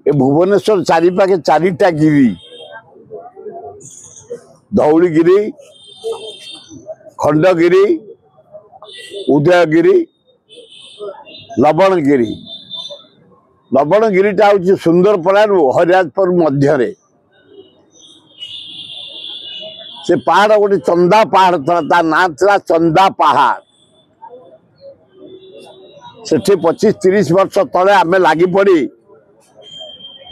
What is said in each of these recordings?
ए भुवनेश्वर चारिपाखे चारिटा गिरी धौलीगिरी खंडगिरी उदयगिरी लवणगिरी लवणगिरीटा हूँ सुंदरपड़ा हरिराजपुर मध्य से पहाड़ गोटे चंदा पहाड़ था ना था चंदा पहाड़ से 25-30 वर्ष तले आम लगी पड़ी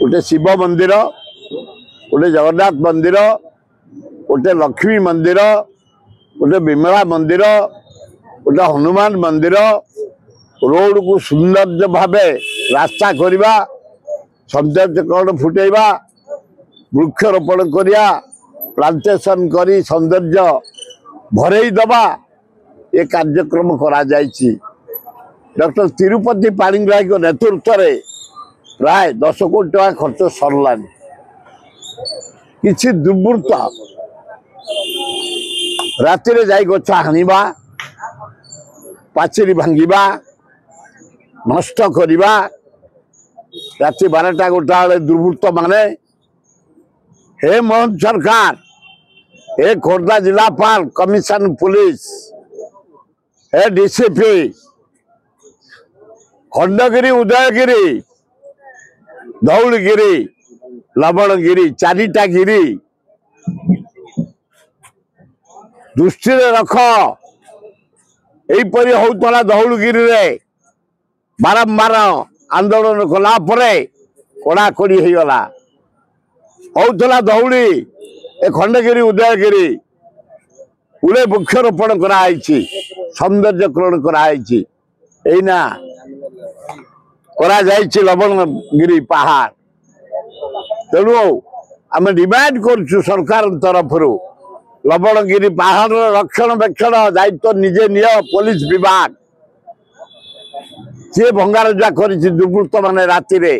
गोटे शिव मंदिर गोटे जगन्नाथ मंदिर गोटे लक्ष्मी मंदिर गोटे विमला मंदिर गोटे हनुमान मंदिर रोड को सुंदर भावे रास्ता करवा सौंदर्यकरण फुटेवा वृक्षरोपण करिया प्लांटेशन करी सौंदर्य भरई दबा ये कार्यक्रम करा जायछि। डॉक्टर तिरुपति पाणिग्राही नेतृत्व में प्राय 10 कोटी टका खर्च सरलानी किसी दुर्वृत्त राति जाई गछ हानिबा पाचेरी भांगिबा नष्ट करिबा राति 12टा गोटा बेले दुर्वृत्त माने हे मोहन सरकार हे खोर्धा जिलापाल कमिशन पुलिस हे डीसीपी खंडगिरी उदयगिरी धौलगिरी लवणगिरी चारिटा गिरी दृष्टि रख यहीपरि होता धौलगिरी रे बारंबार आंदोलन कला कड़ाकड़ी हो गला होता धौली ए खंडगिरी उदयगिरी गुड़े वृक्षरोपण कराई सौंदर्यकरण कराई एना करा जायछि लवणगिरी पहाड़ तेणु आम डिमांड करुछु सरकार तरफ लवणगिरी पहाड़ रक्षण बेक्षण दायित्व निजे निय पुलिस विभाग सी भंगारुजा कर दुर्वृत्त माने राति रे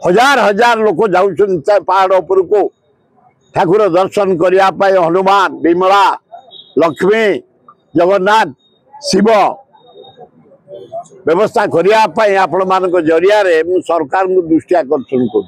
हजार हजार लोक जाऊँ पहाड़ उपर को ठाकुर दर्शन करने हनुमान विमला लक्ष्मी जगन्नाथ शिव व्यवस्था करने आपण मान जरिया सरकार दृष्टि आकर्षण कर।